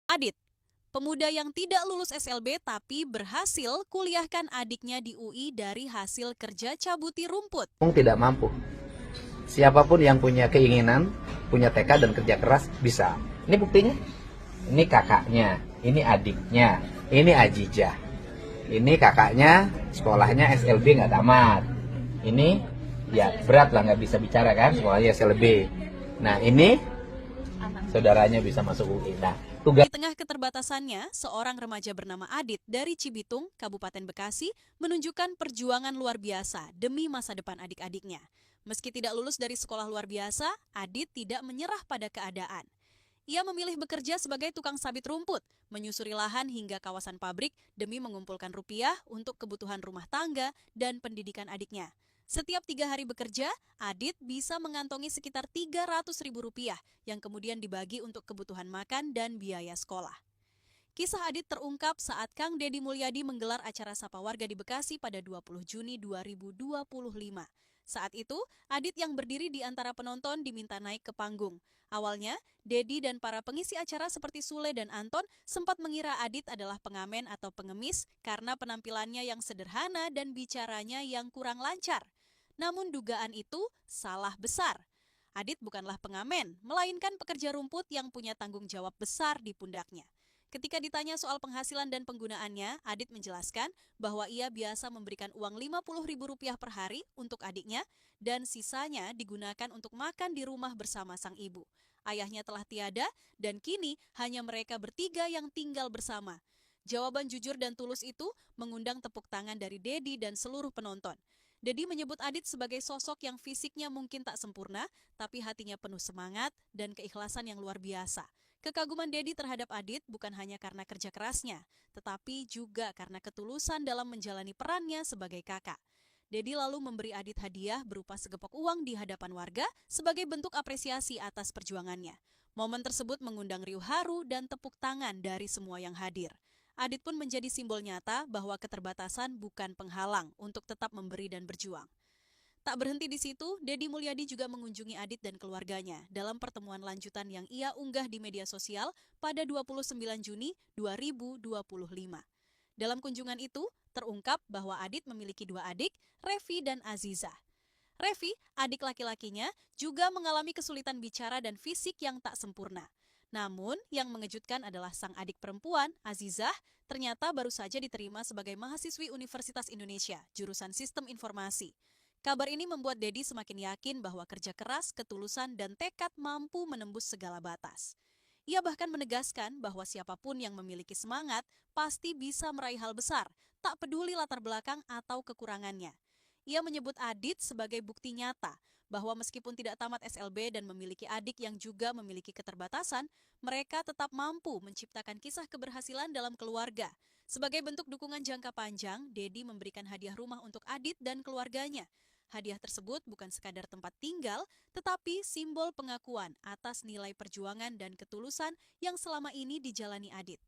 Adit, pemuda yang tidak lulus SLB tapi berhasil kuliahkan adiknya di UI dari hasil kerja cabuti rumput. Tidak mampu. Siapapun yang punya keinginan, punya tekad dan kerja keras bisa. Ini buktinya. Ini kakaknya, ini adiknya, ini Ajijah. Ini kakaknya, sekolahnya SLB nggak tamat. Ini ya berat lah, nggak bisa bicara kan, sekolahnya SLB. Nah ini saudaranya bisa masuk UI. Nah, tugas Di tengah keterbatasannya, seorang remaja bernama Adit dari Cibitung, Kabupaten Bekasi, menunjukkan perjuangan luar biasa demi masa depan adik-adiknya. Meski tidak lulus dari sekolah luar biasa, Adit tidak menyerah pada keadaan. Ia memilih bekerja sebagai tukang sabit rumput, menyusuri lahan hingga kawasan pabrik demi mengumpulkan rupiah untuk kebutuhan rumah tangga dan pendidikan adiknya. Setiap 3 hari bekerja, Adit bisa mengantongi sekitar Rp300.000 yang kemudian dibagi untuk kebutuhan makan dan biaya sekolah. Kisah Adit terungkap saat Kang Deddy Mulyadi menggelar acara Sapa Warga di Bekasi pada 20 Juni 2025. Saat itu, Adit yang berdiri di antara penonton diminta naik ke panggung. Awalnya, Deddy dan para pengisi acara seperti Sule dan Anton sempat mengira Adit adalah pengamen atau pengemis karena penampilannya yang sederhana dan bicaranya yang kurang lancar. Namun dugaan itu salah besar. Adit bukanlah pengamen, melainkan pekerja rumput yang punya tanggung jawab besar di pundaknya. Ketika ditanya soal penghasilan dan penggunaannya, Adit menjelaskan bahwa ia biasa memberikan uang Rp50.000 per hari untuk adiknya dan sisanya digunakan untuk makan di rumah bersama sang ibu. Ayahnya telah tiada dan kini hanya mereka bertiga yang tinggal bersama. Jawaban jujur dan tulus itu mengundang tepuk tangan dari Deddy dan seluruh penonton. Deddy menyebut Adit sebagai sosok yang fisiknya mungkin tak sempurna, tapi hatinya penuh semangat dan keikhlasan yang luar biasa. Kekaguman Deddy terhadap Adit bukan hanya karena kerja kerasnya, tetapi juga karena ketulusan dalam menjalani perannya sebagai kakak. Deddy lalu memberi Adit hadiah berupa segepok uang di hadapan warga sebagai bentuk apresiasi atas perjuangannya. Momen tersebut mengundang riuh haru dan tepuk tangan dari semua yang hadir. Adit pun menjadi simbol nyata bahwa keterbatasan bukan penghalang untuk tetap memberi dan berjuang. Tak berhenti di situ, Deddy Mulyadi juga mengunjungi Adit dan keluarganya dalam pertemuan lanjutan yang ia unggah di media sosial pada 29 Juni 2025. Dalam kunjungan itu, terungkap bahwa Adit memiliki 2 adik, Revi dan Aziza. Revi, adik laki-lakinya, juga mengalami kesulitan bicara dan fisik yang tak sempurna. Namun, yang mengejutkan adalah sang adik perempuan, Azizah, ternyata baru saja diterima sebagai mahasiswi Universitas Indonesia, jurusan Sistem Informasi. Kabar ini membuat Deddy semakin yakin bahwa kerja keras, ketulusan, dan tekad mampu menembus segala batas. Ia bahkan menegaskan bahwa siapapun yang memiliki semangat pasti bisa meraih hal besar, tak peduli latar belakang atau kekurangannya. Ia menyebut Adit sebagai bukti nyata bahwa meskipun tidak tamat SLB dan memiliki adik yang juga memiliki keterbatasan, mereka tetap mampu menciptakan kisah keberhasilan dalam keluarga. Sebagai bentuk dukungan jangka panjang, Deddy memberikan hadiah rumah untuk Adit dan keluarganya. Hadiah tersebut bukan sekadar tempat tinggal, tetapi simbol pengakuan atas nilai perjuangan dan ketulusan yang selama ini dijalani Adit.